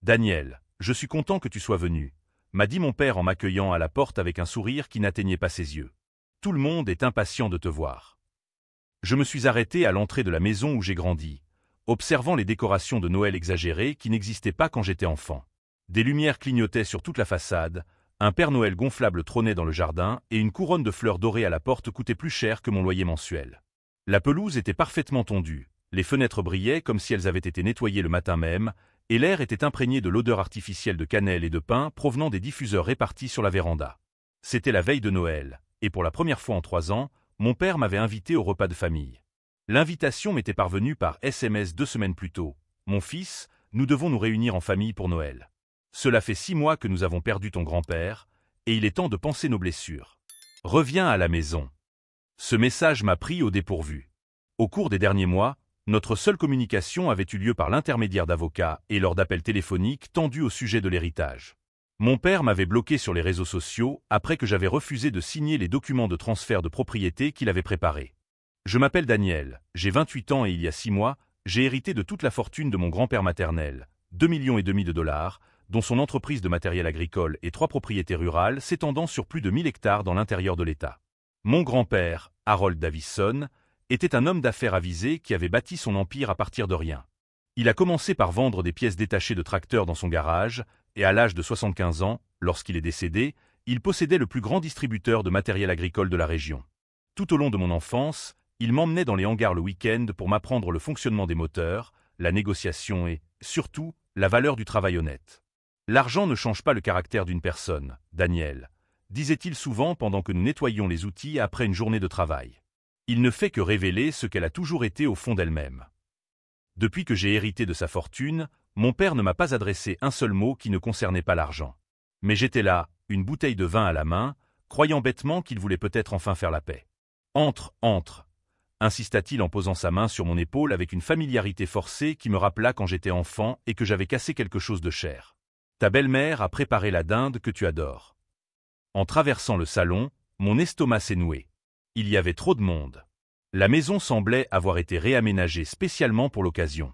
Daniel, je suis content que tu sois venu, m'a dit mon père en m'accueillant à la porte avec un sourire qui n'atteignait pas ses yeux. Tout le monde est impatient de te voir. Je me suis arrêté à l'entrée de la maison où j'ai grandi, observant les décorations de Noël exagérées qui n'existaient pas quand j'étais enfant. Des lumières clignotaient sur toute la façade, un Père Noël gonflable trônait dans le jardin et une couronne de fleurs dorées à la porte coûtait plus cher que mon loyer mensuel. La pelouse était parfaitement tondue, les fenêtres brillaient comme si elles avaient été nettoyées le matin même, et l'air était imprégné de l'odeur artificielle de cannelle et de pain provenant des diffuseurs répartis sur la véranda. C'était la veille de Noël, et pour la première fois en 3 ans, mon père m'avait invité au repas de famille. L'invitation m'était parvenue par SMS 2 semaines plus tôt. Mon fils, nous devons nous réunir en famille pour Noël. Cela fait 6 mois que nous avons perdu ton grand-père, et il est temps de panser nos blessures. Reviens à la maison. Ce message m'a pris au dépourvu. Au cours des derniers mois, notre seule communication avait eu lieu par l'intermédiaire d'avocats et lors d'appels téléphoniques tendus au sujet de l'héritage. Mon père m'avait bloqué sur les réseaux sociaux après que j'avais refusé de signer les documents de transfert de propriété qu'il avait préparés. Je m'appelle Daniel, j'ai 28 ans et il y a 6 mois, j'ai hérité de toute la fortune de mon grand-père maternel, 2,5 millions de dollars, dont son entreprise de matériel agricole et 3 propriétés rurales s'étendant sur plus de 1000 hectares dans l'intérieur de l'État. Mon grand-père, Harold Davison, était un homme d'affaires avisé qui avait bâti son empire à partir de rien. Il a commencé par vendre des pièces détachées de tracteurs dans son garage, et à l'âge de 75 ans, lorsqu'il est décédé, il possédait le plus grand distributeur de matériel agricole de la région. Tout au long de mon enfance, il m'emmenait dans les hangars le week-end pour m'apprendre le fonctionnement des moteurs, la négociation et, surtout, la valeur du travail honnête. L'argent ne change pas le caractère d'une personne, Daniel, disait-il souvent pendant que nous nettoyions les outils après une journée de travail. Il ne fait que révéler ce qu'elle a toujours été au fond d'elle-même. Depuis que j'ai hérité de sa fortune, mon père ne m'a pas adressé un seul mot qui ne concernait pas l'argent. Mais j'étais là, une bouteille de vin à la main, croyant bêtement qu'il voulait peut-être enfin faire la paix. Entre, insista-t-il en posant sa main sur mon épaule avec une familiarité forcée qui me rappela quand j'étais enfant et que j'avais cassé quelque chose de cher. Ta belle-mère a préparé la dinde que tu adores. En traversant le salon, mon estomac s'est noué. Il y avait trop de monde. La maison semblait avoir été réaménagée spécialement pour l'occasion.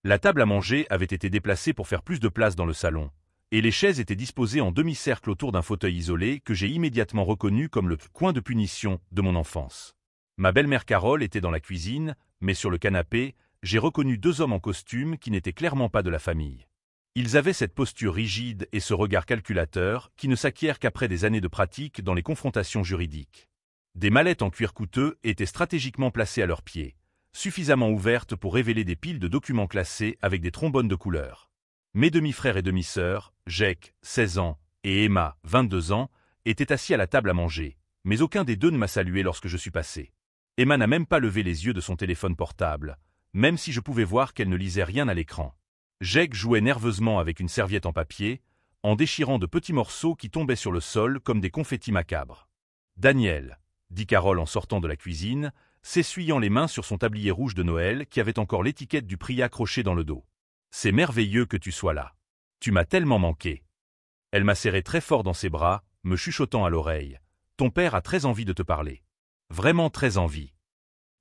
La table à manger avait été déplacée pour faire plus de place dans le salon, et les chaises étaient disposées en demi-cercle autour d'un fauteuil isolé que j'ai immédiatement reconnu comme le coin de punition de mon enfance. Ma belle-mère Carole était dans la cuisine, mais sur le canapé, j'ai reconnu 2 hommes en costume qui n'étaient clairement pas de la famille. Ils avaient cette posture rigide et ce regard calculateur qui ne s'acquièrent qu'après des années de pratique dans les confrontations juridiques. Des mallettes en cuir coûteux étaient stratégiquement placées à leurs pieds, suffisamment ouvertes pour révéler des piles de documents classés avec des trombones de couleur. Mes demi-frères et demi-sœurs, Jake, 16 ans, et Emma, 22 ans, étaient assis à la table à manger, mais aucun des deux ne m'a salué lorsque je suis passé. Emma n'a même pas levé les yeux de son téléphone portable, même si je pouvais voir qu'elle ne lisait rien à l'écran. Jake jouait nerveusement avec une serviette en papier, en déchirant de petits morceaux qui tombaient sur le sol comme des confettis macabres. « Daniel », dit Carole en sortant de la cuisine, s'essuyant les mains sur son tablier rouge de Noël qui avait encore l'étiquette du prix accrochée dans le dos. « C'est merveilleux que tu sois là. Tu m'as tellement manqué. » Elle m'a serré très fort dans ses bras, me chuchotant à l'oreille. « Ton père a très envie de te parler. Vraiment très envie. »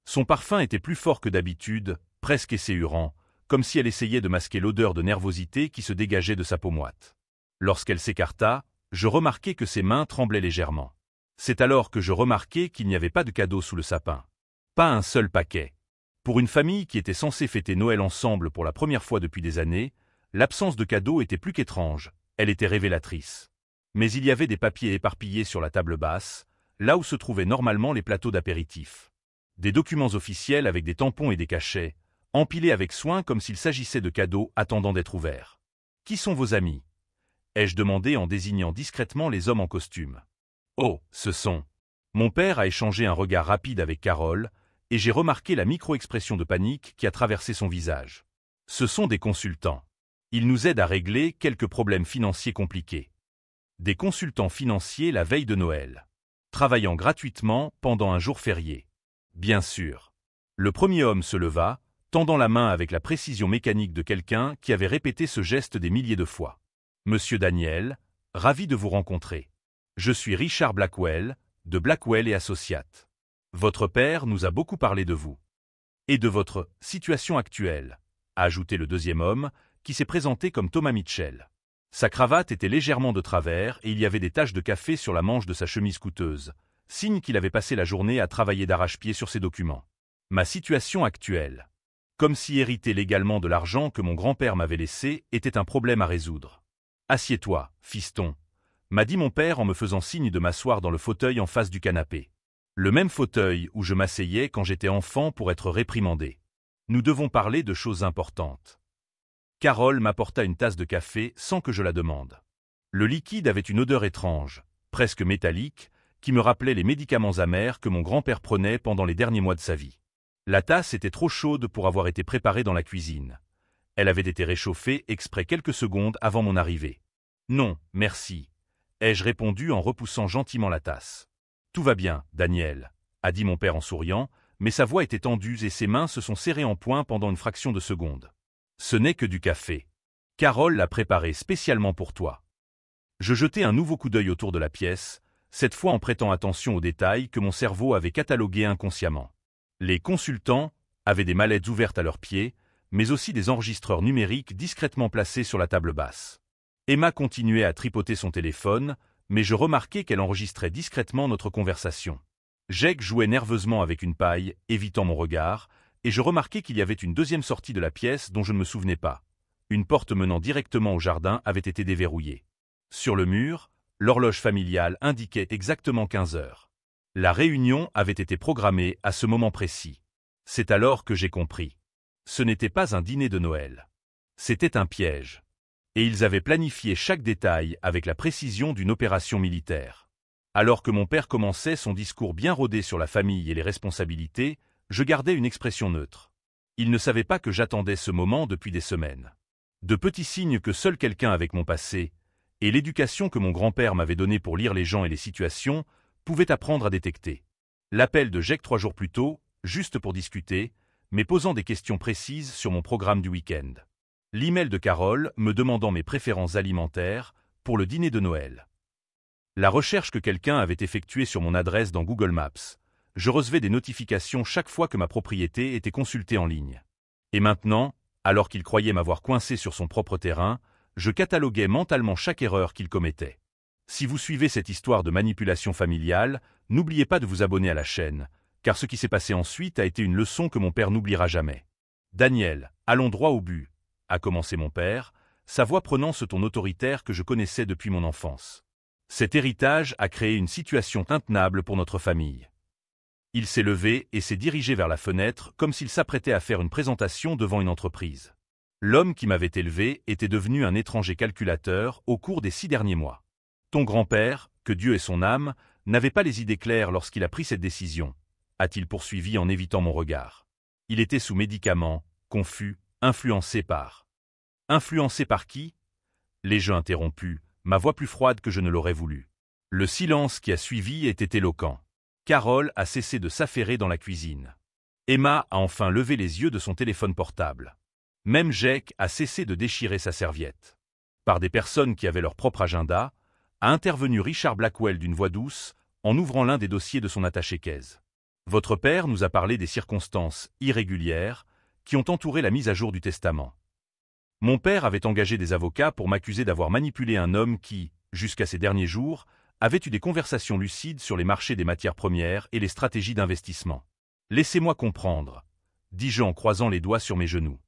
Son parfum était plus fort que d'habitude, presque esséurant, comme si elle essayait de masquer l'odeur de nervosité qui se dégageait de sa peau moite. Lorsqu'elle s'écarta, je remarquai que ses mains tremblaient légèrement. C'est alors que je remarquai qu'il n'y avait pas de cadeau sous le sapin. Pas un seul paquet. Pour une famille qui était censée fêter Noël ensemble pour la première fois depuis des années, l'absence de cadeau était plus qu'étrange, elle était révélatrice. Mais il y avait des papiers éparpillés sur la table basse, là où se trouvaient normalement les plateaux d'apéritifs. Des documents officiels avec des tampons et des cachets, empilés avec soin comme s'il s'agissait de cadeaux attendant d'être ouverts. « Qui sont vos amis ?» ai-je demandé en désignant discrètement les hommes en costume. « Oh, ce sont… » Mon père a échangé un regard rapide avec Carole, et j'ai remarqué la micro-expression de panique qui a traversé son visage. « Ce sont des consultants. Ils nous aident à régler quelques problèmes financiers compliqués. » Des consultants financiers la veille de Noël. Travaillant gratuitement pendant un jour férié. Bien sûr. Le premier homme se leva, tendant la main avec la précision mécanique de quelqu'un qui avait répété ce geste des milliers de fois. « Monsieur Daniel, ravi de vous rencontrer. Je suis Richard Blackwell, de Blackwell et Associates. Votre père nous a beaucoup parlé de vous. Et de votre situation actuelle, » a ajouté le deuxième homme, qui s'est présenté comme Thomas Mitchell. Sa cravate était légèrement de travers et il y avait des taches de café sur la manche de sa chemise coûteuse, signe qu'il avait passé la journée à travailler d'arrache-pied sur ses documents. Ma situation actuelle. Comme si hériter légalement de l'argent que mon grand-père m'avait laissé était un problème à résoudre. « Assieds-toi, fiston », m'a dit mon père en me faisant signe de m'asseoir dans le fauteuil en face du canapé. Le même fauteuil où je m'asseyais quand j'étais enfant pour être réprimandé. Nous devons parler de choses importantes. Carole m'apporta une tasse de café sans que je la demande. Le liquide avait une odeur étrange, presque métallique, qui me rappelait les médicaments amers que mon grand-père prenait pendant les derniers mois de sa vie. La tasse était trop chaude pour avoir été préparée dans la cuisine. Elle avait été réchauffée exprès quelques secondes avant mon arrivée. « Non, merci », ai-je répondu en repoussant gentiment la tasse. « Tout va bien, Daniel », a dit mon père en souriant, mais sa voix était tendue et ses mains se sont serrées en poing pendant une fraction de seconde. « Ce n'est que du café. Carole l'a préparé spécialement pour toi. » Je jetai un nouveau coup d'œil autour de la pièce, cette fois en prêtant attention aux détails que mon cerveau avait catalogués inconsciemment. Les consultants avaient des mallettes ouvertes à leurs pieds, mais aussi des enregistreurs numériques discrètement placés sur la table basse. Emma continuait à tripoter son téléphone, mais je remarquai qu'elle enregistrait discrètement notre conversation. Jake jouait nerveusement avec une paille, évitant mon regard, et je remarquai qu'il y avait une deuxième sortie de la pièce dont je ne me souvenais pas. Une porte menant directement au jardin avait été déverrouillée. Sur le mur, l'horloge familiale indiquait exactement 15 heures. La réunion avait été programmée à ce moment précis. C'est alors que j'ai compris. Ce n'était pas un dîner de Noël. C'était un piège. Et ils avaient planifié chaque détail avec la précision d'une opération militaire. Alors que mon père commençait son discours bien rodé sur la famille et les responsabilités, je gardais une expression neutre. Il ne savait pas que j'attendais ce moment depuis des semaines. De petits signes que seul quelqu'un avec mon passé, et l'éducation que mon grand-père m'avait donnée pour lire les gens et les situations, pouvait apprendre à détecter. L'appel de Jake 3 jours plus tôt, juste pour discuter, mais posant des questions précises sur mon programme du week-end. L'email de Carole me demandant mes préférences alimentaires pour le dîner de Noël. La recherche que quelqu'un avait effectuée sur mon adresse dans Google Maps. Je recevais des notifications chaque fois que ma propriété était consultée en ligne. Et maintenant, alors qu'il croyait m'avoir coincé sur son propre terrain, je cataloguais mentalement chaque erreur qu'il commettait. Si vous suivez cette histoire de manipulation familiale, n'oubliez pas de vous abonner à la chaîne, car ce qui s'est passé ensuite a été une leçon que mon père n'oubliera jamais. « Daniel, allons droit au but », a commencé mon père, sa voix prenant ce ton autoritaire que je connaissais depuis mon enfance. Cet héritage a créé une situation intenable pour notre famille. Il s'est levé et s'est dirigé vers la fenêtre comme s'il s'apprêtait à faire une présentation devant une entreprise. L'homme qui m'avait élevé était devenu un étranger calculateur au cours des 6 derniers mois. Ton grand-père, que Dieu ait son âme, n'avait pas les idées claires lorsqu'il a pris cette décision, a-t-il poursuivi en évitant mon regard. Il était sous médicaments, confus, influencé par... Influencé par qui? L'ai-je interrompu, ma voix plus froide que je ne l'aurais voulu. Le silence qui a suivi était éloquent. Carole a cessé de s'affairer dans la cuisine. Emma a enfin levé les yeux de son téléphone portable. Même Jake a cessé de déchirer sa serviette. Par des personnes qui avaient leur propre agenda, a intervenu Richard Blackwell d'une voix douce, en ouvrant l'un des dossiers de son attaché-caisse. Votre père nous a parlé des circonstances irrégulières qui ont entouré la mise à jour du testament. Mon père avait engagé des avocats pour m'accuser d'avoir manipulé un homme qui, jusqu'à ces derniers jours, avait eu des conversations lucides sur les marchés des matières premières et les stratégies d'investissement. Laissez-moi comprendre, dis-je en croisant les doigts sur mes genoux.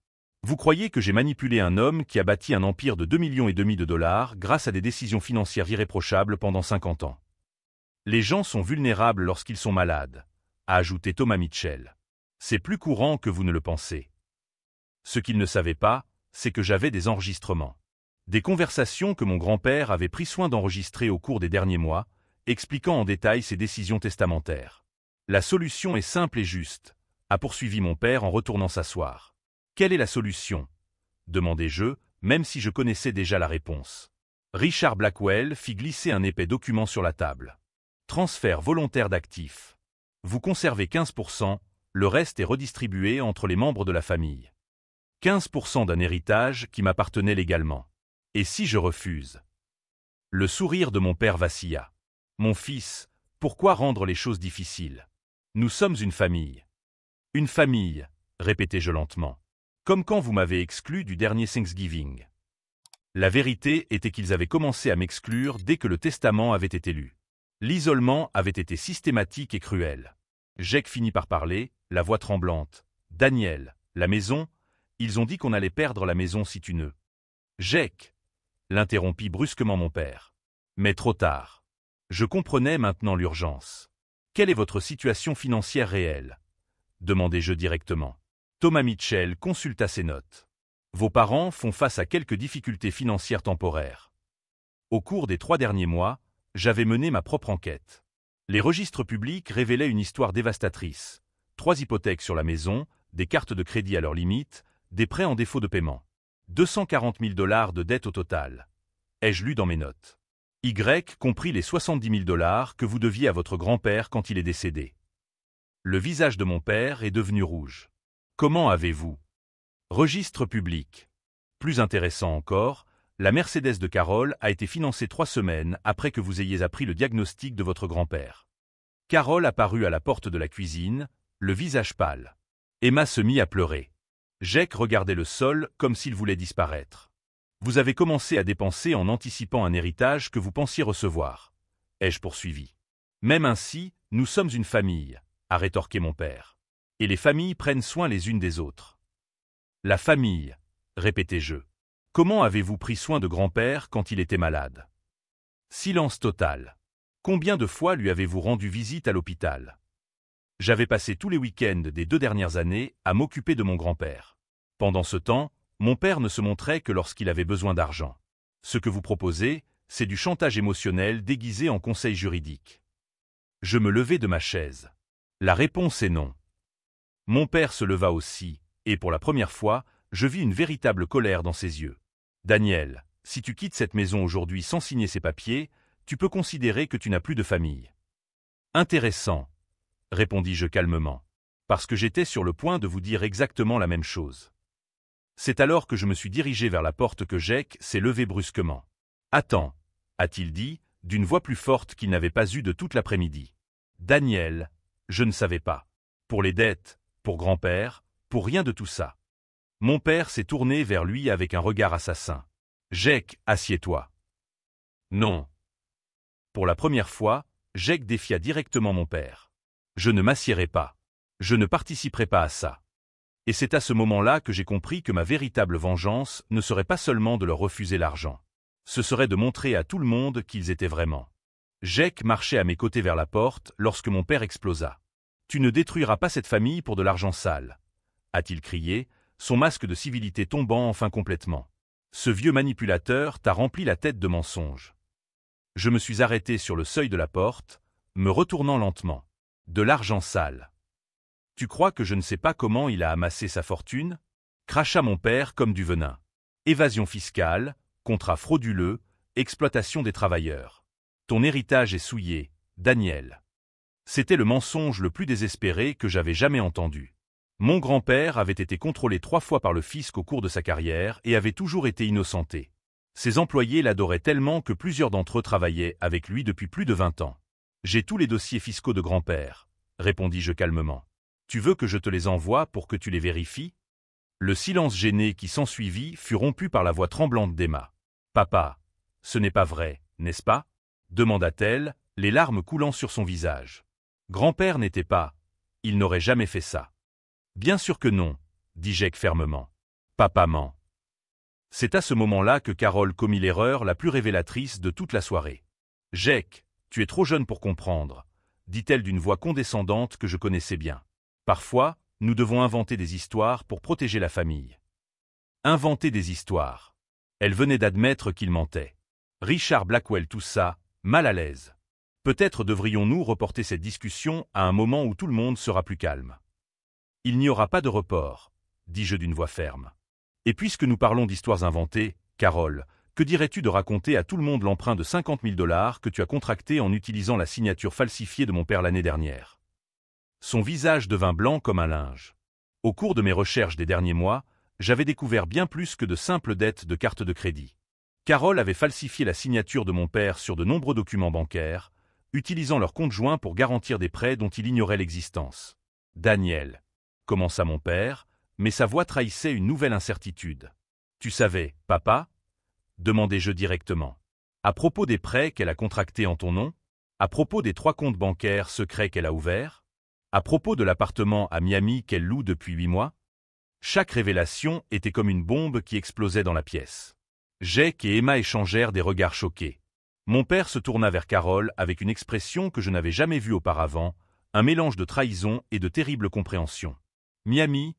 Vous croyez que j'ai manipulé un homme qui a bâti un empire de 2,5 millions de dollars grâce à des décisions financières irréprochables pendant 50 ans. Les gens sont vulnérables lorsqu'ils sont malades, a ajouté Thomas Mitchell. C'est plus courant que vous ne le pensez. Ce qu'il ne savait pas, c'est que j'avais des enregistrements. Des conversations que mon grand-père avait pris soin d'enregistrer au cours des derniers mois, expliquant en détail ses décisions testamentaires. La solution est simple et juste, a poursuivi mon père en retournant s'asseoir. Quelle est la solution? Demandai-je, même si je connaissais déjà la réponse. Richard Blackwell fit glisser un épais document sur la table. Transfert volontaire d'actifs. Vous conservez 15%, le reste est redistribué entre les membres de la famille. 15% d'un héritage qui m'appartenait légalement. Et si je refuse? Le sourire de mon père vacilla. Mon fils, pourquoi rendre les choses difficiles? Nous sommes une famille. Une famille, répétai-je lentement. Comme quand vous m'avez exclu du dernier Thanksgiving. La vérité était qu'ils avaient commencé à m'exclure dès que le testament avait été lu. L'isolement avait été systématique et cruel. Jake finit par parler, la voix tremblante. « Daniel, la maison, ils ont dit qu'on allait perdre la maison si tu ne… » « Jake !» l'interrompit brusquement mon père. Mais trop tard. Je comprenais maintenant l'urgence. « Quelle est votre situation financière réelle ?» demandai-je directement. Thomas Mitchell consulta ses notes. « Vos parents font face à quelques difficultés financières temporaires. Au cours des 3 derniers mois, j'avais mené ma propre enquête. Les registres publics révélaient une histoire dévastatrice. 3 hypothèques sur la maison, des cartes de crédit à leurs limites, des prêts en défaut de paiement. 240 000 $ de dette au total. Ai-je lu dans mes notes. Y compris les 70 000 $ que vous deviez à votre grand-père quand il est décédé. Le visage de mon père est devenu rouge. Comment avez-vous? Registre public. Plus intéressant encore, la Mercedes de Carole a été financée 3 semaines après que vous ayez appris le diagnostic de votre grand-père. Carole apparut à la porte de la cuisine, le visage pâle. Emma se mit à pleurer. Jake regardait le sol comme s'il voulait disparaître. Vous avez commencé à dépenser en anticipant un héritage que vous pensiez recevoir. Ai-je poursuivi. Même ainsi, nous sommes une famille, a rétorqué mon père. Et les familles prennent soin les unes des autres. La famille, répétai-je. Comment avez-vous pris soin de grand-père quand il était malade? Silence total. Combien de fois lui avez-vous rendu visite à l'hôpital? J'avais passé tous les week-ends des 2 dernières années à m'occuper de mon grand-père. Pendant ce temps, mon père ne se montrait que lorsqu'il avait besoin d'argent. Ce que vous proposez, c'est du chantage émotionnel déguisé en conseil juridique. Je me levai de ma chaise. La réponse est non. Mon père se leva aussi, et pour la première fois, je vis une véritable colère dans ses yeux. Daniel, si tu quittes cette maison aujourd'hui sans signer ces papiers, tu peux considérer que tu n'as plus de famille. Intéressant, répondis-je calmement, parce que j'étais sur le point de vous dire exactement la même chose. C'est alors que je me suis dirigé vers la porte que Jake s'est levé brusquement. « Attends » a-t-il dit, d'une voix plus forte qu'il n'avait pas eue de toute l'après-midi. « Daniel, je ne savais pas. Pour les dettes, pour grand-père, pour rien de tout ça. » Mon père s'est tourné vers lui avec un regard assassin. « Jake, assieds-toi. » Non. Pour la première fois, Jake défia directement mon père. Je ne m'assiérai pas. Je ne participerai pas à ça. Et c'est à ce moment-là que j'ai compris que ma véritable vengeance ne serait pas seulement de leur refuser l'argent. Ce serait de montrer à tout le monde qu'ils étaient vraiment. Jake marchait à mes côtés vers la porte lorsque mon père explosa. « Tu ne détruiras pas cette famille pour de l'argent sale », a-t-il crié, son masque de civilité tombant enfin complètement. Ce vieux manipulateur t'a rempli la tête de mensonges. Je me suis arrêté sur le seuil de la porte, me retournant lentement. De l'argent sale. Tu crois que je ne sais pas comment il a amassé sa fortune? Cracha mon père comme du venin. Évasion fiscale, contrat frauduleux, exploitation des travailleurs. Ton héritage est souillé, Daniel. C'était le mensonge le plus désespéré que j'avais jamais entendu. Mon grand-père avait été contrôlé 3 fois par le fisc au cours de sa carrière et avait toujours été innocenté. Ses employés l'adoraient tellement que plusieurs d'entre eux travaillaient avec lui depuis plus de 20 ans. J'ai tous les dossiers fiscaux de grand-père, répondis-je calmement. Tu veux que je te les envoie pour que tu les vérifies? Le silence gêné qui s'ensuivit fut rompu par la voix tremblante d'Emma. Papa, ce n'est pas vrai, n'est-ce pas? Demanda-t-elle, les larmes coulant sur son visage. Grand-père n'était pas. Il n'aurait jamais fait ça. Bien sûr que non, dit Jake fermement. Papa ment. C'est à ce moment-là que Carole commit l'erreur la plus révélatrice de toute la soirée. Jake, tu es trop jeune pour comprendre, dit-elle d'une voix condescendante que je connaissais bien. Parfois, nous devons inventer des histoires pour protéger la famille. Inventer des histoires. Elle venait d'admettre qu'il mentait. Richard Blackwell toussa, mal à l'aise. Peut-être devrions-nous reporter cette discussion à un moment où tout le monde sera plus calme. Il n'y aura pas de report, dis-je d'une voix ferme. Et puisque nous parlons d'histoires inventées, Carole, que dirais-tu de raconter à tout le monde l'emprunt de 50 000 $ que tu as contracté en utilisant la signature falsifiée de mon père l'année dernière? Son visage devint blanc comme un linge. Au cours de mes recherches des derniers mois, j'avais découvert bien plus que de simples dettes de cartes de crédit. Carole avait falsifié la signature de mon père sur de nombreux documents bancaires, utilisant leur compte joint pour garantir des prêts dont il ignorait l'existence. Daniel, commença mon père, mais sa voix trahissait une nouvelle incertitude. « Tu savais, papa ?» demandai-je directement. « À propos des prêts qu'elle a contractés en ton nom? À propos des 3 comptes bancaires secrets qu'elle a ouverts? À propos de l'appartement à Miami qu'elle loue depuis 8 mois? » Chaque révélation était comme une bombe qui explosait dans la pièce. Jake et Emma échangèrent des regards choqués. Mon père se tourna vers Carole avec une expression que je n'avais jamais vue auparavant, un mélange de trahison et de terrible compréhension. « Miami »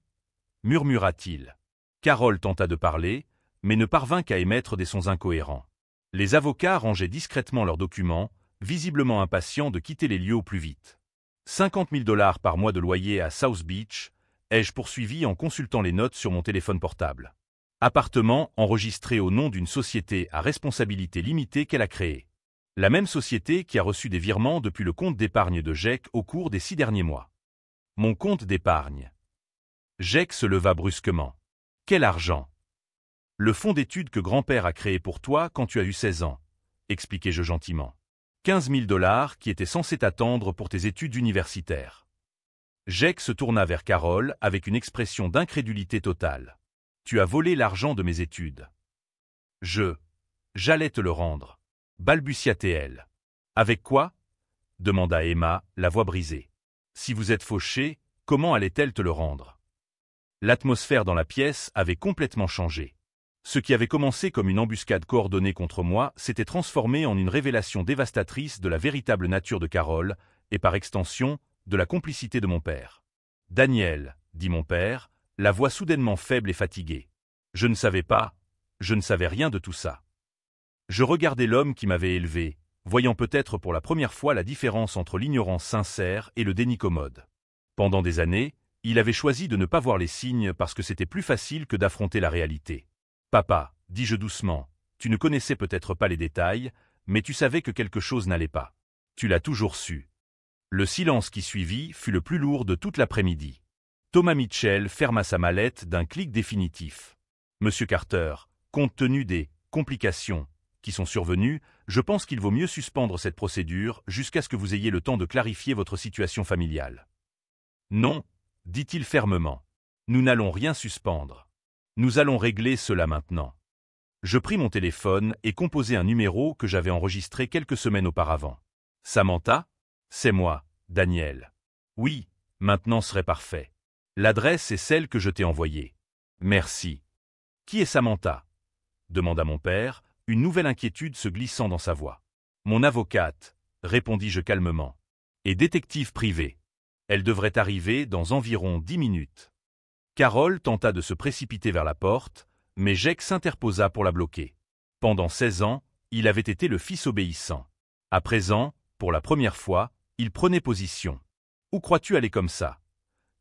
murmura-t-il. Carole tenta de parler, mais ne parvint qu'à émettre des sons incohérents. Les avocats rangeaient discrètement leurs documents, visiblement impatients de quitter les lieux au plus vite. 50 000 $ par mois de loyer à South Beach, ai-je poursuivi en consultant les notes sur mon téléphone portable. Appartement enregistré au nom d'une société à responsabilité limitée qu'elle a créée. La même société qui a reçu des virements depuis le compte d'épargne de Jake au cours des 6 derniers mois. Mon compte d'épargne. Jake se leva brusquement. Quel argent? Le fonds d'études que grand-père a créé pour toi quand tu as eu 16 ans, expliquai-je gentiment. 15 000 $ qui étaient censés t'attendre pour tes études universitaires. Jake se tourna vers Carole avec une expression d'incrédulité totale. Tu as volé l'argent de mes études. J'allais te le rendre. Balbutia-t-elle. Avec quoi? Demanda Emma, la voix brisée. Si vous êtes fauché, comment allait-elle te le rendre? L'atmosphère dans la pièce avait complètement changé. Ce qui avait commencé comme une embuscade coordonnée contre moi s'était transformé en une révélation dévastatrice de la véritable nature de Carole, et par extension, de la complicité de mon père. « Daniel, » dit mon père, la voix soudainement faible et fatiguée. Je ne savais rien de tout ça. Je regardais l'homme qui m'avait élevé, voyant peut-être pour la première fois la différence entre l'ignorance sincère et le déni commode. Pendant des années, il avait choisi de ne pas voir les signes parce que c'était plus facile que d'affronter la réalité. « Papa, » dis-je doucement, tu ne connaissais peut-être pas les détails, mais tu savais que quelque chose n'allait pas. Tu l'as toujours su. Le silence qui suivit fut le plus lourd de toute l'après-midi. Thomas Mitchell ferma sa mallette d'un clic définitif. « Monsieur Carter, compte tenu des complications qui sont survenues, je pense qu'il vaut mieux suspendre cette procédure jusqu'à ce que vous ayez le temps de clarifier votre situation familiale. » Non, dit-il fermement. Nous n'allons rien suspendre. Nous allons régler cela maintenant. Je pris mon téléphone et composai un numéro que j'avais enregistré quelques semaines auparavant. Samantha? C'est moi, Daniel. Oui, maintenant serait parfait. L'adresse est celle que je t'ai envoyée. Merci. Qui est Samantha? Demanda mon père, une nouvelle inquiétude se glissant dans sa voix. Mon avocate, répondis-je calmement. Et détective privé. Elle devrait arriver dans environ 10 minutes. Carole tenta de se précipiter vers la porte, mais Jake s'interposa pour la bloquer. Pendant 16 ans, il avait été le fils obéissant. À présent, pour la première fois, il prenait position. « Où crois-tu aller comme ça ?»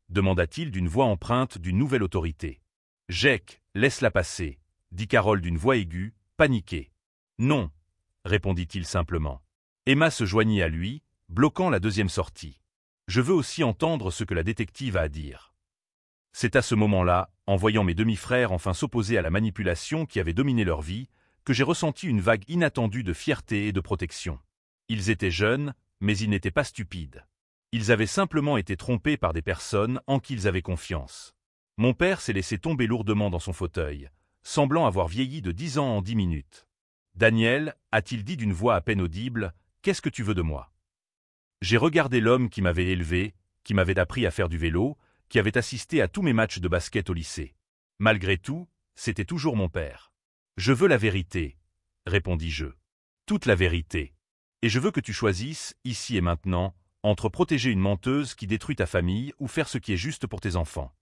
demanda-t-il d'une voix empreinte d'une nouvelle autorité. « Jake, laisse-la passer, » dit Carole d'une voix aiguë, paniquée. « Non, » répondit-il simplement. Emma se joignit à lui, bloquant la deuxième sortie. « Je veux aussi entendre ce que la détective a à dire. » C'est à ce moment-là, en voyant mes demi-frères enfin s'opposer à la manipulation qui avait dominé leur vie, que j'ai ressenti une vague inattendue de fierté et de protection. Ils étaient jeunes, mais ils n'étaient pas stupides. Ils avaient simplement été trompés par des personnes en qui ils avaient confiance. Mon père s'est laissé tomber lourdement dans son fauteuil, semblant avoir vieilli de 10 ans en 10 minutes. « Daniel, » a-t-il dit d'une voix à peine audible, « qu'est-ce que tu veux de moi ?» J'ai regardé l'homme qui m'avait élevé, qui m'avait appris à faire du vélo, qui avait assisté à tous mes matchs de basket au lycée. Malgré tout, c'était toujours mon père. « Je veux la vérité, » répondis-je. « Toute la vérité. Et je veux que tu choisisses, ici et maintenant, entre protéger une menteuse qui détruit ta famille ou faire ce qui est juste pour tes enfants. »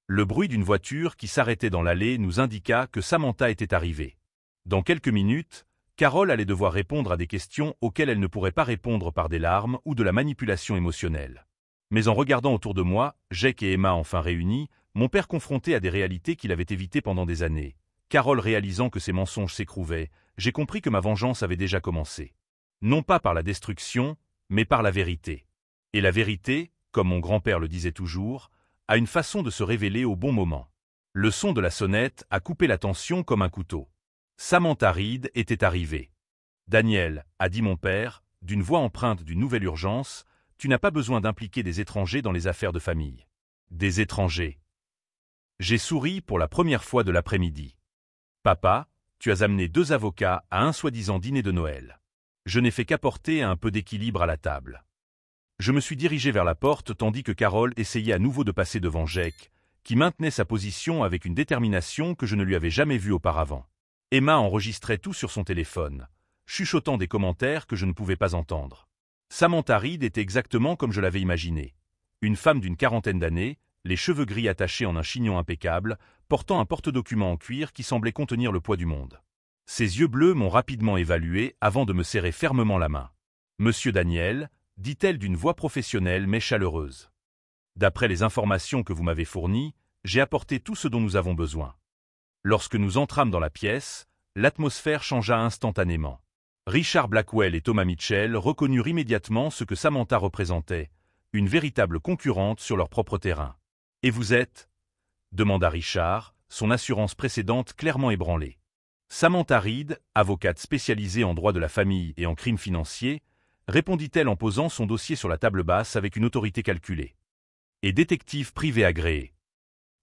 Le bruit d'une voiture qui s'arrêtait dans l'allée nous indiqua que Samantha était arrivée. Dans quelques minutes, Carole allait devoir répondre à des questions auxquelles elle ne pourrait pas répondre par des larmes ou de la manipulation émotionnelle. Mais en regardant autour de moi, Jake et Emma enfin réunis, mon père confronté à des réalités qu'il avait évitées pendant des années, Carole réalisant que ses mensonges s'écrouvaient, j'ai compris que ma vengeance avait déjà commencé. Non pas par la destruction, mais par la vérité. Et la vérité, comme mon grand-père le disait toujours, a une façon de se révéler au bon moment. Le son de la sonnette a coupé la tension comme un couteau. Samantha Reed était arrivée. « Daniel, » a dit mon père, d'une voix empreinte d'une nouvelle urgence, « tu n'as pas besoin d'impliquer des étrangers dans les affaires de famille. » Des étrangers. J'ai souri pour la première fois de l'après-midi. Papa, tu as amené 2 avocats à un soi-disant dîner de Noël. Je n'ai fait qu'apporter un peu d'équilibre à la table. Je me suis dirigé vers la porte tandis que Carole essayait à nouveau de passer devant Jake, qui maintenait sa position avec une détermination que je ne lui avais jamais vue auparavant. Emma enregistrait tout sur son téléphone, chuchotant des commentaires que je ne pouvais pas entendre. Samantha Reed était exactement comme je l'avais imaginé. Une femme d'une quarantaine d'années, les cheveux gris attachés en un chignon impeccable, portant un porte-documents en cuir qui semblait contenir le poids du monde. Ses yeux bleus m'ont rapidement évalué avant de me serrer fermement la main. « Monsieur Daniel », dit-elle d'une voix professionnelle mais chaleureuse. « D'après les informations que vous m'avez fournies, j'ai apporté tout ce dont nous avons besoin. » Lorsque nous entrâmes dans la pièce, l'atmosphère changea instantanément. Richard Blackwell et Thomas Mitchell reconnurent immédiatement ce que Samantha représentait, une véritable concurrente sur leur propre terrain. « Et vous êtes » demanda Richard, son assurance précédente clairement ébranlée. Samantha Reed, avocate spécialisée en droit de la famille et en crimes financiers, répondit-elle en posant son dossier sur la table basse avec une autorité calculée. « Et détective privé agréé. »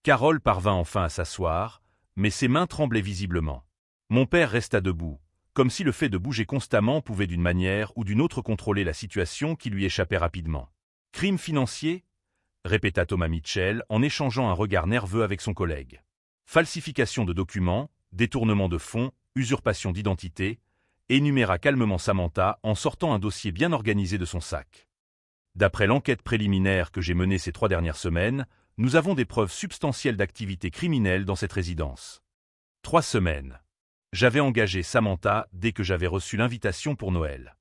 Carole parvint enfin à s'asseoir, mais ses mains tremblaient visiblement. Mon père resta debout, comme si le fait de bouger constamment pouvait d'une manière ou d'une autre contrôler la situation qui lui échappait rapidement. « Crime financier ?» répéta Thomas Mitchell en échangeant un regard nerveux avec son collègue. « Falsification de documents, détournement de fonds, usurpation d'identité », énuméra calmement Samantha en sortant un dossier bien organisé de son sac. « D'après l'enquête préliminaire que j'ai menée ces 3 dernières semaines, nous avons des preuves substantielles d'activité criminelle dans cette résidence. 3 semaines. J'avais engagé Samantha dès que j'avais reçu l'invitation pour Noël.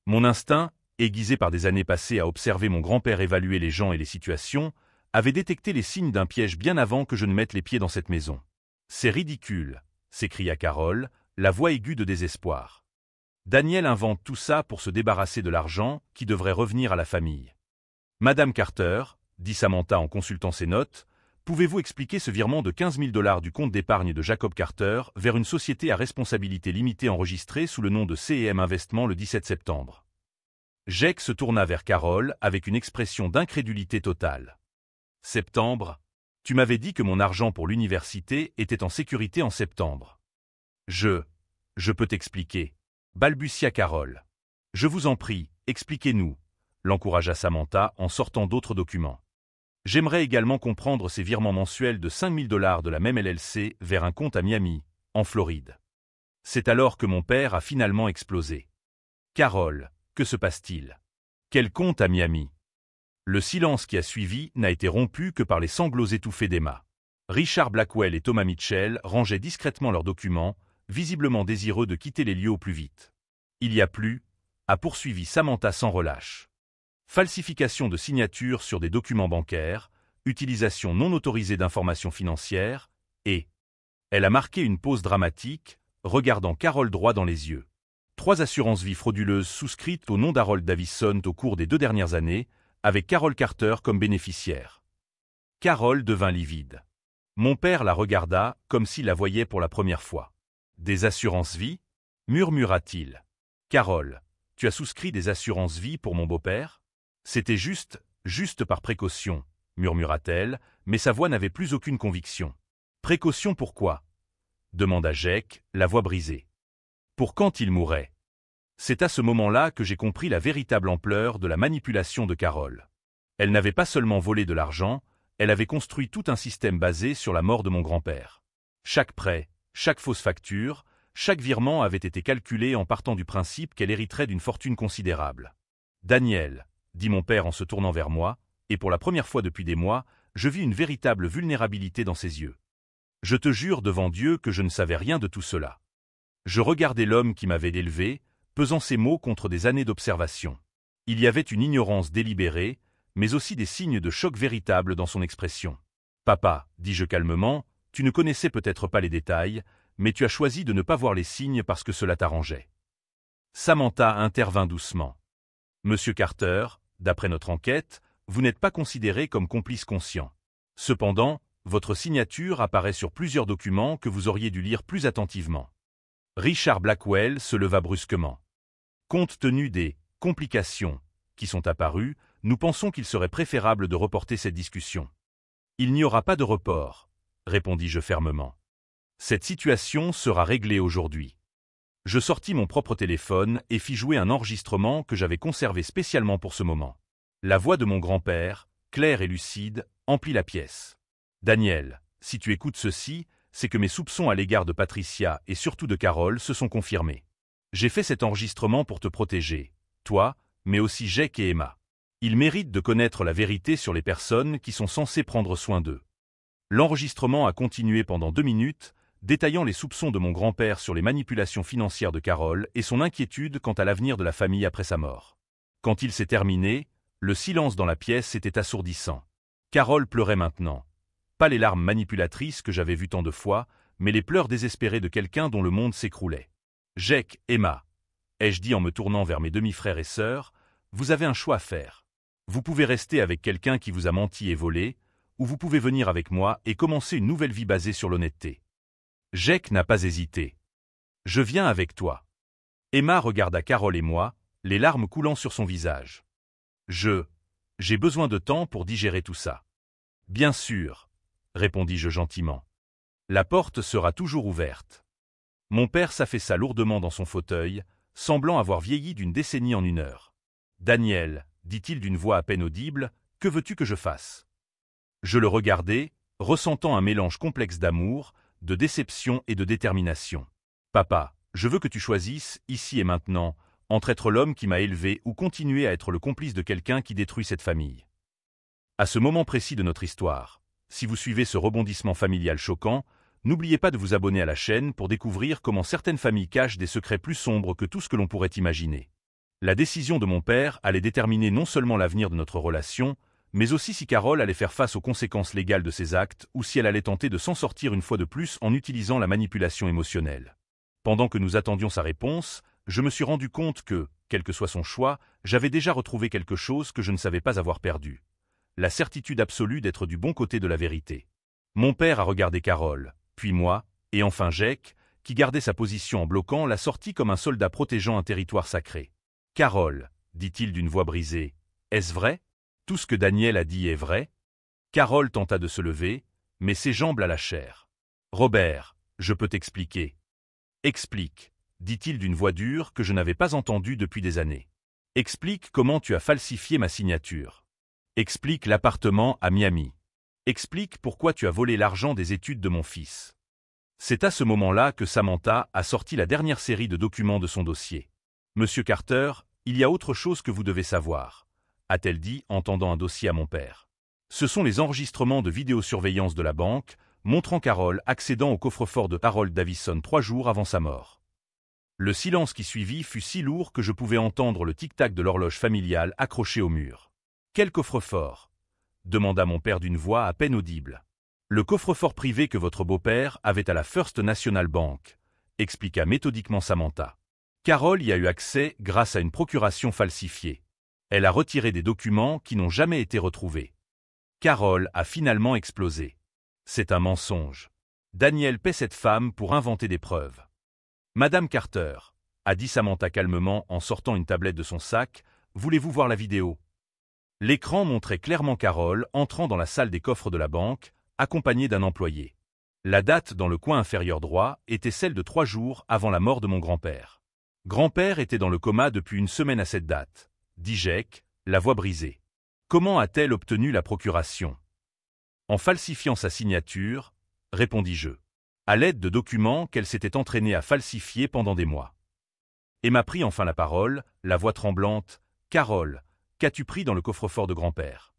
Mon instinct, aiguisé par des années passées à observer mon grand-père évaluer les gens et les situations, avait détecté les signes d'un piège bien avant que je ne mette les pieds dans cette maison. « C'est ridicule !» s'écria Carole, la voix aiguë de désespoir. « Daniel invente tout ça pour se débarrasser de l'argent qui devrait revenir à la famille. »« Madame Carter, » dit Samantha en consultant ses notes, « pouvez-vous expliquer ce virement de 15 000 $ du compte d'épargne de Jacob Carter vers une société à responsabilité limitée enregistrée sous le nom de C&M Investment le 17 septembre ?» Jake se tourna vers Carole avec une expression d'incrédulité totale. « Septembre ? Tu m'avais dit que mon argent pour l'université était en sécurité en septembre. »« Je peux t'expliquer, » balbutia Carole. « Je vous en prie, expliquez-nous, » l'encouragea Samantha en sortant d'autres documents. « J'aimerais également comprendre ces virements mensuels de 5 000 $ de la même LLC vers un compte à Miami, en Floride. » C'est alors que mon père a finalement explosé. « Carole, que se passe-t-il? Quel compte à Miami ?» Le silence qui a suivi n'a été rompu que par les sanglots étouffés d'Emma. Richard Blackwell et Thomas Mitchell rangeaient discrètement leurs documents, visiblement désireux de quitter les lieux au plus vite. « Il y a plus » a poursuivi Samantha sans relâche. Falsification de signatures sur des documents bancaires, utilisation non autorisée d'informations financières, et... Elle a marqué une pause dramatique, regardant Carole droit dans les yeux. 3 assurances-vie frauduleuses souscrites au nom d'Harold Davison au cours des 2 dernières années, avec Carole Carter comme bénéficiaire. Carole devint livide. Mon père la regarda comme s'il la voyait pour la première fois. « Des assurances-vie » murmura-t-il. « Carole, tu as souscrit des assurances-vie pour mon beau-père ?»« C'était juste par précaution » murmura-t-elle, mais sa voix n'avait plus aucune conviction. « Précaution pourquoi ?» demanda Jake, la voix brisée. « Pour quand il mourrait ?» C'est à ce moment-là que j'ai compris la véritable ampleur de la manipulation de Carole. Elle n'avait pas seulement volé de l'argent, elle avait construit tout un système basé sur la mort de mon grand-père. Chaque prêt, chaque fausse facture, chaque virement avait été calculé en partant du principe qu'elle hériterait d'une fortune considérable. « Daniel », dit mon père en se tournant vers moi, et pour la première fois depuis des mois, je vis une véritable vulnérabilité dans ses yeux. Je te jure devant Dieu que je ne savais rien de tout cela. Je regardais l'homme qui m'avait élevé, pesant ses mots contre des années d'observation. Il y avait une ignorance délibérée, mais aussi des signes de choc véritables dans son expression. « Papa, dis-je calmement, tu ne connaissais peut-être pas les détails, mais tu as choisi de ne pas voir les signes parce que cela t'arrangeait. » Samantha intervint doucement. « Monsieur Carter, d'après notre enquête, vous n'êtes pas considéré comme complice conscient. Cependant, votre signature apparaît sur plusieurs documents que vous auriez dû lire plus attentivement. » Richard Blackwell se leva brusquement. Compte tenu des complications qui sont apparues, nous pensons qu'il serait préférable de reporter cette discussion. Il n'y aura pas de report, répondis-je fermement. Cette situation sera réglée aujourd'hui. Je sortis mon propre téléphone et fis jouer un enregistrement que j'avais conservé spécialement pour ce moment. La voix de mon grand-père, claire et lucide, emplit la pièce. « Daniel, si tu écoutes ceci, c'est que mes soupçons à l'égard de Patricia et surtout de Carole se sont confirmés. J'ai fait cet enregistrement pour te protéger, toi, mais aussi Jake et Emma. Ils méritent de connaître la vérité sur les personnes qui sont censées prendre soin d'eux. » L'enregistrement a continué pendant 2 minutes, détaillant les soupçons de mon grand-père sur les manipulations financières de Carole et son inquiétude quant à l'avenir de la famille après sa mort. Quand il s'est terminé, le silence dans la pièce était assourdissant. Carole pleurait maintenant. Pas les larmes manipulatrices que j'avais vues tant de fois, mais les pleurs désespérés de quelqu'un dont le monde s'écroulait. « Jake, Emma, ai-je dit en me tournant vers mes demi-frères et sœurs, vous avez un choix à faire. Vous pouvez rester avec quelqu'un qui vous a menti et volé, ou vous pouvez venir avec moi et commencer une nouvelle vie basée sur l'honnêteté. » Jake n'a pas hésité. « Je viens avec toi. » Emma regarda Carole et moi, les larmes coulant sur son visage. « J'ai besoin de temps pour digérer tout ça. »« Bien sûr, » répondis-je gentiment. « La porte sera toujours ouverte. » Mon père s'affaissa lourdement dans son fauteuil, semblant avoir vieilli d'une décennie en 1 heure. « Daniel, dit-il d'une voix à peine audible, que veux-tu que je fasse ?» Je le regardai, ressentant un mélange complexe d'amour, de déception et de détermination. « Papa, je veux que tu choisisses, ici et maintenant, entre être l'homme qui m'a élevé ou continuer à être le complice de quelqu'un qui détruit cette famille. » À ce moment précis de notre histoire, si vous suivez ce rebondissement familial choquant, n'oubliez pas de vous abonner à la chaîne pour découvrir comment certaines familles cachent des secrets plus sombres que tout ce que l'on pourrait imaginer. La décision de mon père allait déterminer non seulement l'avenir de notre relation, mais aussi si Carole allait faire face aux conséquences légales de ses actes ou si elle allait tenter de s'en sortir une fois de plus en utilisant la manipulation émotionnelle. Pendant que nous attendions sa réponse, je me suis rendu compte que, quel que soit son choix, j'avais déjà retrouvé quelque chose que je ne savais pas avoir perdu. La certitude absolue d'être du bon côté de la vérité. Mon père a regardé Carole, puis moi, et enfin Jake, qui gardait sa position en bloquant la sortie comme un soldat protégeant un territoire sacré. « Carole, dit-il d'une voix brisée, est-ce vrai ? Tout ce que Daniel a dit est vrai ?» Carole tenta de se lever, mais ses jambes la lâchèrent. « Robert, je peux t'expliquer. »« Explique, » dit-il d'une voix dure que je n'avais pas entendue depuis des années. « Explique comment tu as falsifié ma signature. Explique l'appartement à Miami. Explique pourquoi tu as volé l'argent des études de mon fils. » C'est à ce moment-là que Samantha a sorti la dernière série de documents de son dossier. « Monsieur Carter, il y a autre chose que vous devez savoir, » a-t-elle dit en tendant un dossier à mon père. Ce sont les enregistrements de vidéosurveillance de la banque, montrant Carole accédant au coffre-fort de Harold Davison 3 jours avant sa mort. Le silence qui suivit fut si lourd que je pouvais entendre le tic-tac de l'horloge familiale accrochée au mur. « Quel coffre-fort » demanda mon père d'une voix à peine audible. « Le coffre-fort privé que votre beau-père avait à la First National Bank » expliqua méthodiquement Samantha. Carole y a eu accès grâce à une procuration falsifiée. Elle a retiré des documents qui n'ont jamais été retrouvés. Carole a finalement explosé. C'est un mensonge. Daniel paie cette femme pour inventer des preuves. Madame Carter, a dit Samantha calmement en sortant une tablette de son sac, voulez-vous voir la vidéo? L'écran montrait clairement Carole entrant dans la salle des coffres de la banque, accompagnée d'un employé. La date dans le coin inférieur droit était celle de 3 jours avant la mort de mon grand-père. Grand-père était dans le coma depuis 1 semaine à cette date, dit Jake, la voix brisée. Comment a-t-elle obtenu la procuration? En falsifiant sa signature, répondis-je, à l'aide de documents qu'elle s'était entraînée à falsifier pendant des mois. Emma prit enfin la parole, la voix tremblante. « Carole, qu'as-tu pris dans le coffre-fort de grand-père »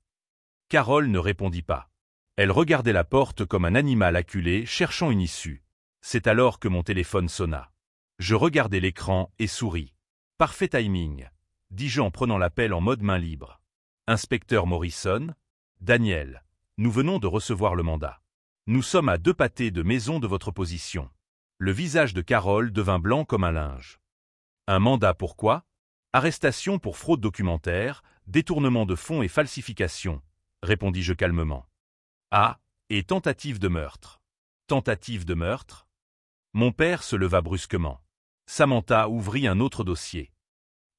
Carole ne répondit pas. Elle regardait la porte comme un animal acculé cherchant une issue. C'est alors que mon téléphone sonna. Je regardai l'écran et souris. « Parfait timing », dis-je en prenant l'appel en mode main libre. « Inspecteur Morrison ?»« Daniel, nous venons de recevoir le mandat. Nous sommes à 2 pâtés de maison de votre position. » Le visage de Carole devint blanc comme un linge. « Un mandat pourquoi ? » Arrestation pour fraude documentaire, détournement de fonds et falsification, répondis-je calmement. Ah, et tentative de meurtre. Tentative de meurtre? Mon père se leva brusquement. Samantha ouvrit un autre dossier.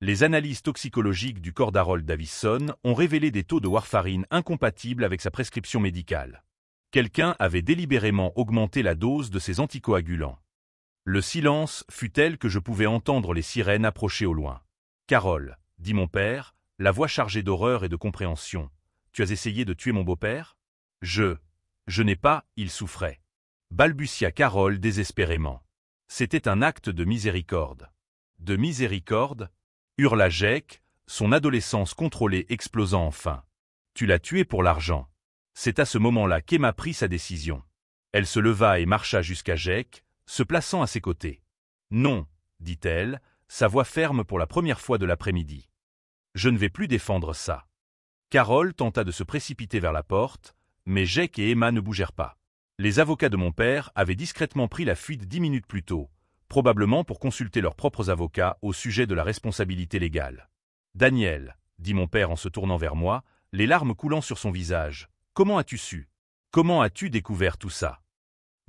Les analyses toxicologiques du corps d'Harold Davison ont révélé des taux de warfarine incompatibles avec sa prescription médicale. Quelqu'un avait délibérément augmenté la dose de ces anticoagulants. Le silence fut tel que je pouvais entendre les sirènes approcher au loin. « Carole, » dit mon père, la voix chargée d'horreur et de compréhension, « tu as essayé de tuer mon beau-père ?»« Je n'ai pas, il souffrait. » Balbutia Carole désespérément. C'était un acte de miséricorde. De miséricorde, hurla Jake, son adolescence contrôlée explosant enfin. Tu l'as tué pour l'argent. C'est à ce moment-là qu'Emma prit sa décision. Elle se leva et marcha jusqu'à Jake, se plaçant à ses côtés. Non, dit-elle, sa voix ferme pour la première fois de l'après-midi. Je ne vais plus défendre ça. Carole tenta de se précipiter vers la porte, mais Jake et Emma ne bougèrent pas. Les avocats de mon père avaient discrètement pris la fuite 10 minutes plus tôt, probablement pour consulter leurs propres avocats au sujet de la responsabilité légale. « Daniel, » dit mon père en se tournant vers moi, les larmes coulant sur son visage, « comment as-tu su? Comment as-tu découvert tout ça? »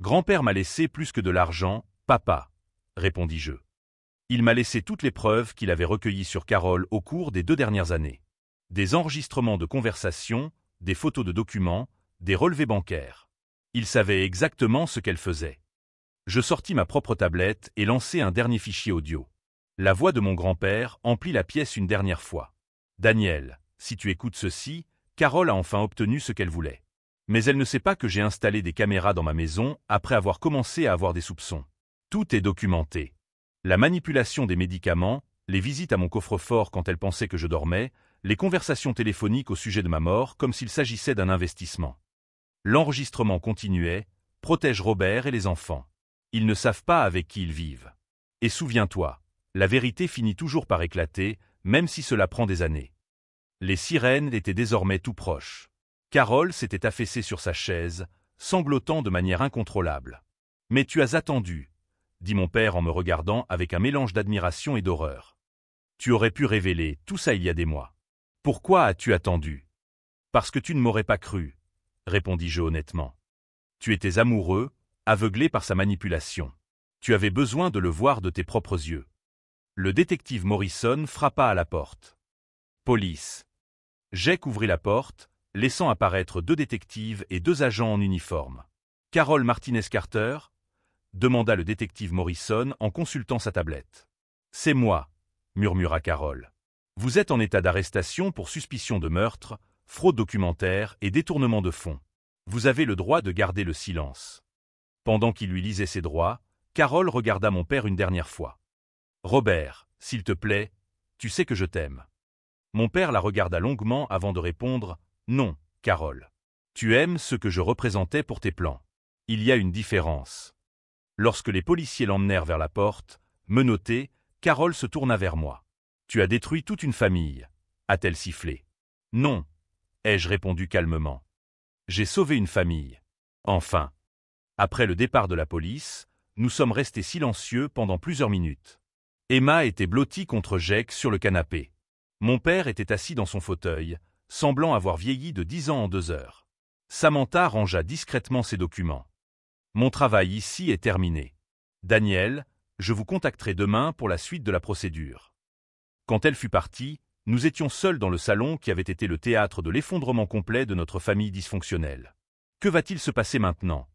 « Grand-père m'a laissé plus que de l'argent, papa, » répondis-je. Il m'a laissé toutes les preuves qu'il avait recueillies sur Carole au cours des 2 dernières années. Des enregistrements de conversations, des photos de documents, des relevés bancaires. Il savait exactement ce qu'elle faisait. Je sortis ma propre tablette et lançai un dernier fichier audio. La voix de mon grand-père emplit la pièce une dernière fois. « Daniel, si tu écoutes ceci, Carole a enfin obtenu ce qu'elle voulait. Mais elle ne sait pas que j'ai installé des caméras dans ma maison après avoir commencé à avoir des soupçons. Tout est documenté. La manipulation des médicaments, les visites à mon coffre-fort quand elle pensait que je dormais, les conversations téléphoniques au sujet de ma mort comme s'il s'agissait d'un investissement. L'enregistrement continuait, protège Robert et les enfants. Ils ne savent pas avec qui ils vivent. Et souviens-toi, la vérité finit toujours par éclater, même si cela prend des années. » Les sirènes étaient désormais tout proches. Carole s'était affaissée sur sa chaise, sanglotant de manière incontrôlable. « Mais tu as attendu, » dit mon père en me regardant avec un mélange d'admiration et d'horreur. « Tu aurais pu révéler tout ça il y a des mois. Pourquoi as-tu attendu? »« Parce que tu ne m'aurais pas cru, » répondis-je honnêtement. « Tu étais amoureux, aveuglé par sa manipulation. Tu avais besoin de le voir de tes propres yeux. » Le détective Morrison frappa à la porte. « Police. » Jake ouvrit la porte, laissant apparaître 2 détectives et 2 agents en uniforme. « Carole Martinez-Carter » demanda le détective Morrison en consultant sa tablette. « C'est moi, » murmura Carole. « Vous êtes en état d'arrestation pour suspicion de meurtre, fraude documentaire et détournement de fonds. Vous avez le droit de garder le silence. » Pendant qu'il lui lisait ses droits, Carole regarda mon père une dernière fois. « Robert, s'il te plaît, tu sais que je t'aime. » Mon père la regarda longuement avant de répondre « Non, Carole. Tu aimes ce que je représentais pour tes plans. Il y a une différence. » Lorsque les policiers l'emmenèrent vers la porte, menottée, Carole se tourna vers moi. « Tu as détruit toute une famille, » a-t-elle sifflé. « Non, » ai-je répondu calmement. « J'ai sauvé une famille. Enfin. » Après le départ de la police, nous sommes restés silencieux pendant plusieurs minutes. Emma était blottie contre Jake sur le canapé. Mon père était assis dans son fauteuil, semblant avoir vieilli de 10 ans en 2 heures. Samantha rangea discrètement ses documents. « Mon travail ici est terminé. Daniel, je vous contacterai demain pour la suite de la procédure. » Quand elle fut partie, nous étions seuls dans le salon qui avait été le théâtre de l'effondrement complet de notre famille dysfonctionnelle. « Que va-t-il se passer maintenant ?»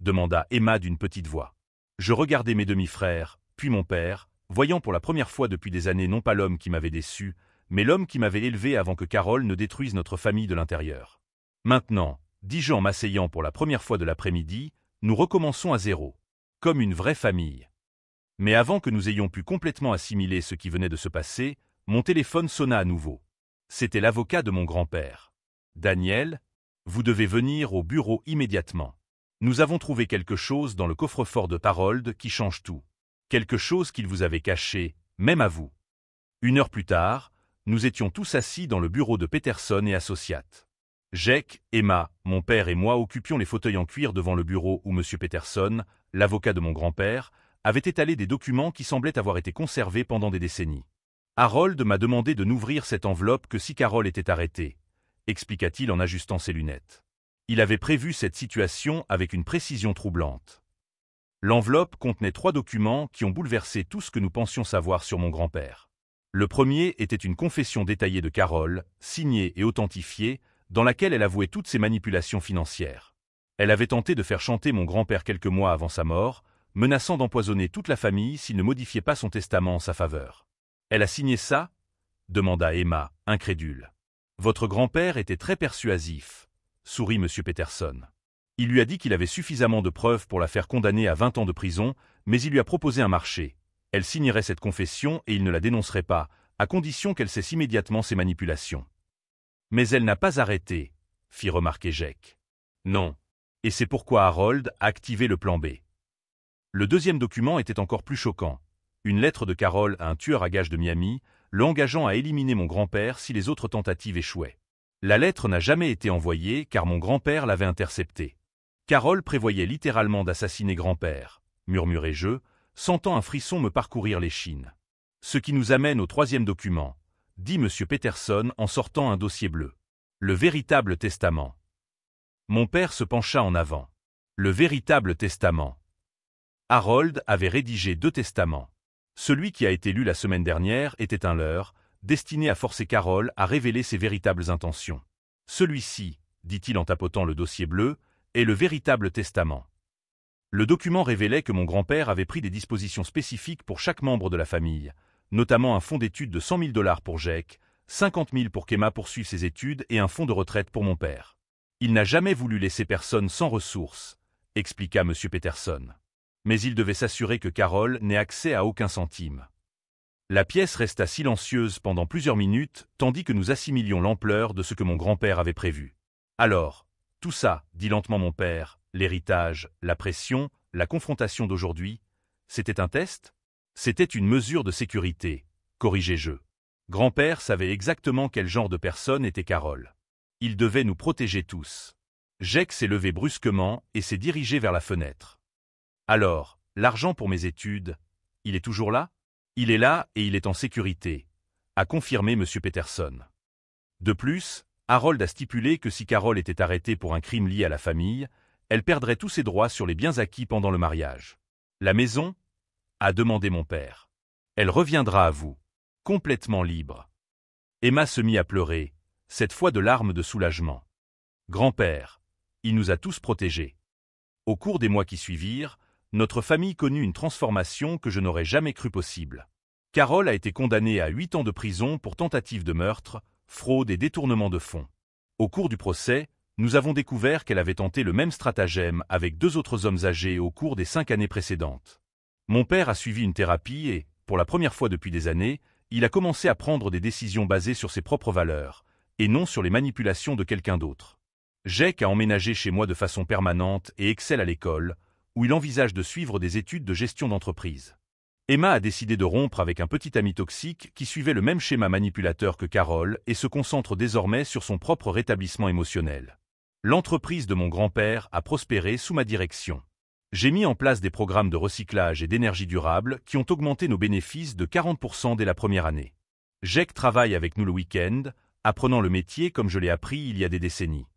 demanda Emma d'une petite voix. Je regardai mes demi-frères, puis mon père, voyant pour la première fois depuis des années non pas l'homme qui m'avait déçu, mais l'homme qui m'avait élevé avant que Carole ne détruise notre famille de l'intérieur. « Maintenant, » dis-je en m'asseyant pour la première fois de l'après-midi, nous recommençons à zéro, comme une vraie famille. Mais avant que nous ayons pu complètement assimiler ce qui venait de se passer, mon téléphone sonna à nouveau. C'était l'avocat de mon grand-père. « Daniel, vous devez venir au bureau immédiatement. Nous avons trouvé quelque chose dans le coffre-fort de Harold qui change tout. Quelque chose qu'il vous avait caché, même à vous. » 1 heure plus tard, nous étions tous assis dans le bureau de Peterson et Associates. Jake, Emma, mon père et moi occupions les fauteuils en cuir devant le bureau où M. Peterson, l'avocat de mon grand-père, avait étalé des documents qui semblaient avoir été conservés pendant des décennies. « Harold m'a demandé de n'ouvrir cette enveloppe que si Carole était arrêtée, » expliqua-t-il en ajustant ses lunettes. Il avait prévu cette situation avec une précision troublante. L'enveloppe contenait 3 documents qui ont bouleversé tout ce que nous pensions savoir sur mon grand-père. Le premier était une confession détaillée de Carole, signée et authentifiée, dans laquelle elle avouait toutes ses manipulations financières. Elle avait tenté de faire chanter mon grand-père quelques mois avant sa mort, menaçant d'empoisonner toute la famille s'il ne modifiait pas son testament en sa faveur. Elle a signé ça? Demanda Emma, incrédule. Votre grand-père était très persuasif, sourit M. Peterson. Il lui a dit qu'il avait suffisamment de preuves pour la faire condamner à 20 ans de prison, mais il lui a proposé un marché. Elle signerait cette confession et il ne la dénoncerait pas, à condition qu'elle cesse immédiatement ses manipulations. Mais elle n'a pas arrêté, fit remarquer Jake. Non. Et c'est pourquoi Harold a activé le plan B. Le deuxième document était encore plus choquant. Une lettre de Carol à un tueur à gages de Miami, l'engageant à éliminer mon grand-père si les autres tentatives échouaient. La lettre n'a jamais été envoyée car mon grand-père l'avait interceptée. Carol prévoyait littéralement d'assassiner grand-père, murmurai-je, sentant un frisson me parcourir l'échine. Ce qui nous amène au troisième document, dit M. Peterson en sortant un dossier bleu. Le véritable testament. Mon père se pencha en avant. Le véritable testament. Harold avait rédigé 2 testaments. Celui qui a été lu la semaine dernière était un leurre, destiné à forcer Carol à révéler ses véritables intentions. Celui-ci, dit-il en tapotant le dossier bleu, est le véritable testament. Le document révélait que mon grand-père avait pris des dispositions spécifiques pour chaque membre de la famille, notamment un fonds d'études de 100 000 $ pour Jake, 50 000 pour qu'Emma poursuive ses études et un fonds de retraite pour mon père. Il n'a jamais voulu laisser personne sans ressources, expliqua M. Peterson. Mais il devait s'assurer que Carol n'ait accès à aucun centime. La pièce resta silencieuse pendant plusieurs minutes, tandis que nous assimilions l'ampleur de ce que mon grand-père avait prévu. Alors, tout ça, dit lentement mon père, l'héritage, la pression, la confrontation d'aujourd'hui, c'était un test? C'était une mesure de sécurité, corrigeai-je. Grand-père savait exactement quel genre de personne était Carol. Il devait nous protéger tous. Jake s'est levé brusquement et s'est dirigé vers la fenêtre. Alors, l'argent pour mes études, il est toujours là? Il est là et il est en sécurité, a confirmé M. Peterson. De plus, Harold a stipulé que si Carol était arrêtée pour un crime lié à la famille, elle perdrait tous ses droits sur les biens acquis pendant le mariage. La maison? A demandé mon père. Elle reviendra à vous, complètement libre. Emma se mit à pleurer, cette fois de larmes de soulagement. Grand-père, il nous a tous protégés. Au cours des mois qui suivirent, notre famille connut une transformation que je n'aurais jamais cru possible. Carol a été condamnée à 8 ans de prison pour tentative de meurtre, fraude et détournement de fonds. Au cours du procès, nous avons découvert qu'elle avait tenté le même stratagème avec 2 autres hommes âgés au cours des 5 années précédentes. Mon père a suivi une thérapie et, pour la première fois depuis des années, il a commencé à prendre des décisions basées sur ses propres valeurs, et non sur les manipulations de quelqu'un d'autre. Jake a emménagé chez moi de façon permanente et excelle à l'école, où il envisage de suivre des études de gestion d'entreprise. Emma a décidé de rompre avec un petit ami toxique qui suivait le même schéma manipulateur que Carol et se concentre désormais sur son propre rétablissement émotionnel. L'entreprise de mon grand-père a prospéré sous ma direction. J'ai mis en place des programmes de recyclage et d'énergie durable qui ont augmenté nos bénéfices de 40% dès la première année. Jake travaille avec nous le week-end, apprenant le métier comme je l'ai appris il y a des décennies.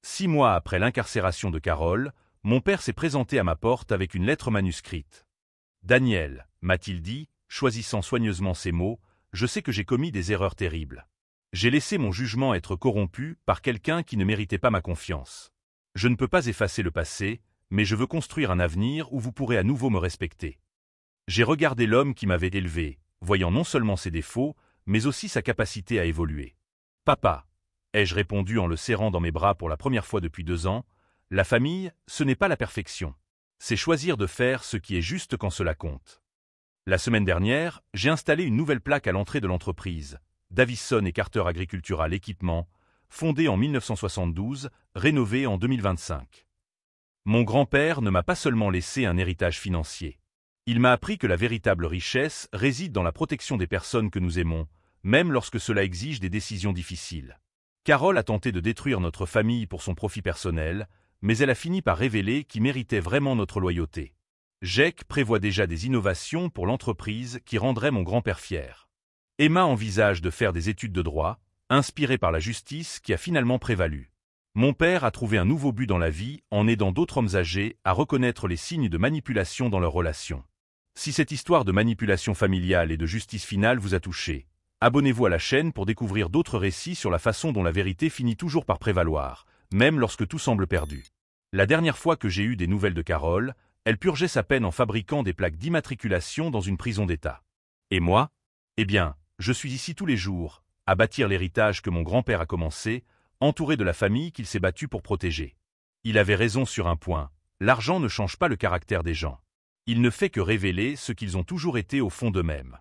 6 mois après l'incarcération de Carol, mon père s'est présenté à ma porte avec une lettre manuscrite. « Daniel, m'a-t-il dit, choisissant soigneusement ses mots, je sais que j'ai commis des erreurs terribles. J'ai laissé mon jugement être corrompu par quelqu'un qui ne méritait pas ma confiance. Je ne peux pas effacer le passé, mais je veux construire un avenir où vous pourrez à nouveau me respecter. J'ai regardé l'homme qui m'avait élevé, voyant non seulement ses défauts, mais aussi sa capacité à évoluer. Papa, ai-je répondu en le serrant dans mes bras pour la première fois depuis 2 ans, la famille, ce n'est pas la perfection. C'est choisir de faire ce qui est juste quand cela compte. La semaine dernière, j'ai installé une nouvelle plaque à l'entrée de l'entreprise, Davison et Carter Agricultural Équipement, fondée en 1972, rénovée en 2025. Mon grand-père ne m'a pas seulement laissé un héritage financier. Il m'a appris que la véritable richesse réside dans la protection des personnes que nous aimons, même lorsque cela exige des décisions difficiles. Carol a tenté de détruire notre famille pour son profit personnel, mais elle a fini par révéler qui méritait vraiment notre loyauté. Jake prévoit déjà des innovations pour l'entreprise qui rendraient mon grand-père fier. Emma envisage de faire des études de droit, inspirée par la justice qui a finalement prévalu. Mon père a trouvé un nouveau but dans la vie en aidant d'autres hommes âgés à reconnaître les signes de manipulation dans leurs relations. Si cette histoire de manipulation familiale et de justice finale vous a touché, abonnez-vous à la chaîne pour découvrir d'autres récits sur la façon dont la vérité finit toujours par prévaloir, même lorsque tout semble perdu. La dernière fois que j'ai eu des nouvelles de Carole, elle purgeait sa peine en fabriquant des plaques d'immatriculation dans une prison d'État. Et moi? Eh bien, je suis ici tous les jours, à bâtir l'héritage que mon grand-père a commencé, entouré de la famille qu'il s'est battu pour protéger. Il avait raison sur un point, l'argent ne change pas le caractère des gens. Il ne fait que révéler ce qu'ils ont toujours été au fond d'eux-mêmes.